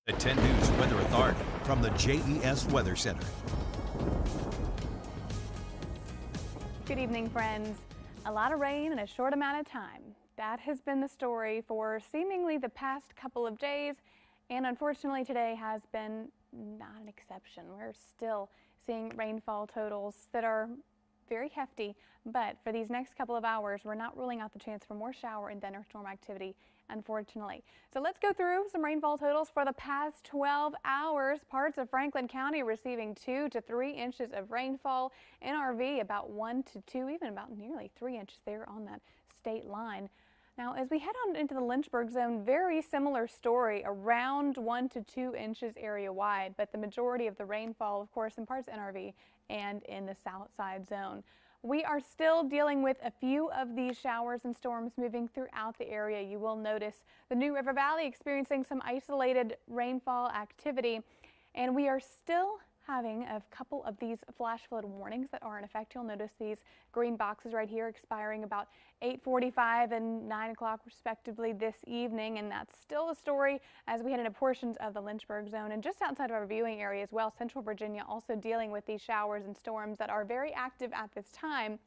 At 10 News Weather Authority from the JES Weather Center. Good evening, friends. A lot of rain in a short amount of time. That has been the story for seemingly the past couple of days, and unfortunately today has been not an exception. We're still seeing rainfall totals that are very hefty, but for these next couple of hours, we're not ruling out the chance for more shower and thunderstorm activity, unfortunately. So let's go through some rainfall totals for the past 12 hours. Parts of Franklin County receiving 2 to 3 inches of rainfall. NRV about 1 to 2, even about nearly 3 inches there on that state line. Now, as we head on into the Lynchburg zone, very similar story, around 1 to 2 inches area wide, but the majority of the rainfall, of course, in parts of NRV and in the south side zone. We are still dealing with a few of these showers and storms moving throughout the area. You will notice the New River Valley experiencing some isolated rainfall activity, and we are still having a couple of these flash flood warnings that are in effect. You'll notice these green boxes right here expiring about 8:45 and 9 o'clock respectively this evening, and that's still the story as we head into portions of the Lynchburg zone and just outside of our viewing area as well. Central Virginia also dealing with these showers and storms that are very active at this time.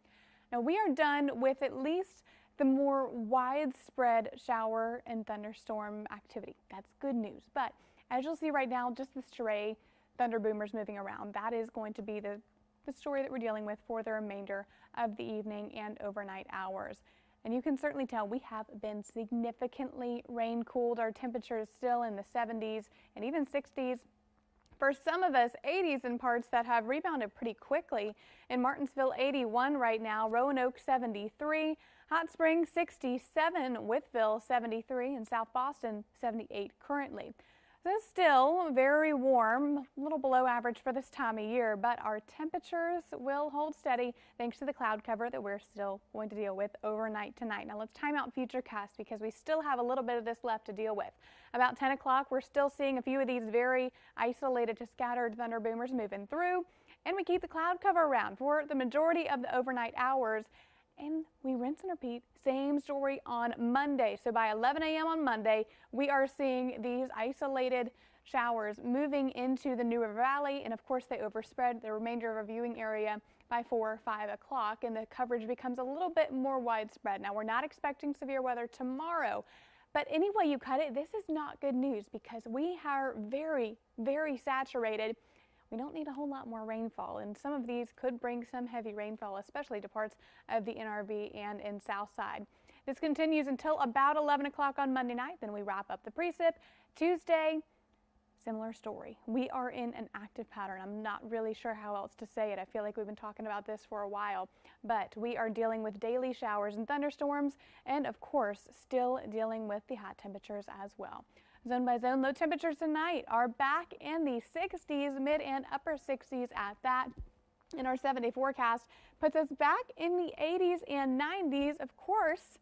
Now we are done with at least the more widespread shower and thunderstorm activity. That's good news, but as you'll see right now, just this stray thunder boomers moving around. That is going to be the story that we're dealing with for the remainder of the evening and overnight hours. And you can certainly tell we have been significantly rain cooled. Our temperature is still in the 70s and even 60s. For some of us, 80s in parts that have rebounded pretty quickly. In Martinsville, 81 right now, Roanoke 73, Hot Springs 67, Whiteville 73, and South Boston 78 currently. So still very warm, a little below average for this time of year, but our temperatures will hold steady thanks to the cloud cover that we're still going to deal with overnight tonight. Now let's time out Futurecast because we still have a little bit of this left to deal with. About 10 o'clock, we're still seeing a few of these very isolated to scattered thunder boomers moving through, and we keep the cloud cover around for the majority of the overnight hours. And we rinse and repeat, same story on Monday. So by 11 a.m. on Monday, we are seeing these isolated showers moving into the New River Valley. And of course, they overspread the remainder of our viewing area by 4 or 5 o'clock. And the coverage becomes a little bit more widespread. Now, we're not expecting severe weather tomorrow. But any way you cut it, this is not good news because we are very, very saturated. We don't need a whole lot more rainfall, and some of these could bring some heavy rainfall, especially to parts of the NRV and in south side. This continues until about 11 o'clock on Monday night. Then we wrap up the precip. Tuesday, similar story. We are in an active pattern. I'm not really sure how else to say it. I feel like we've been talking about this for a while, but we are dealing with daily showers and thunderstorms, and of course, still dealing with the hot temperatures as well. Zone by zone, low temperatures tonight are back in the 60s, mid and upper 60s at that. And our 7-day forecast puts us back in the 80s and 90s. Of course,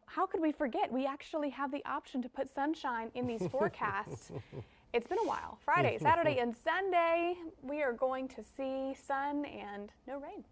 how could we forget? We actually have the option to put sunshine in these forecasts. It's been a while. Friday, Saturday, and Sunday, we are going to see sun and no rain.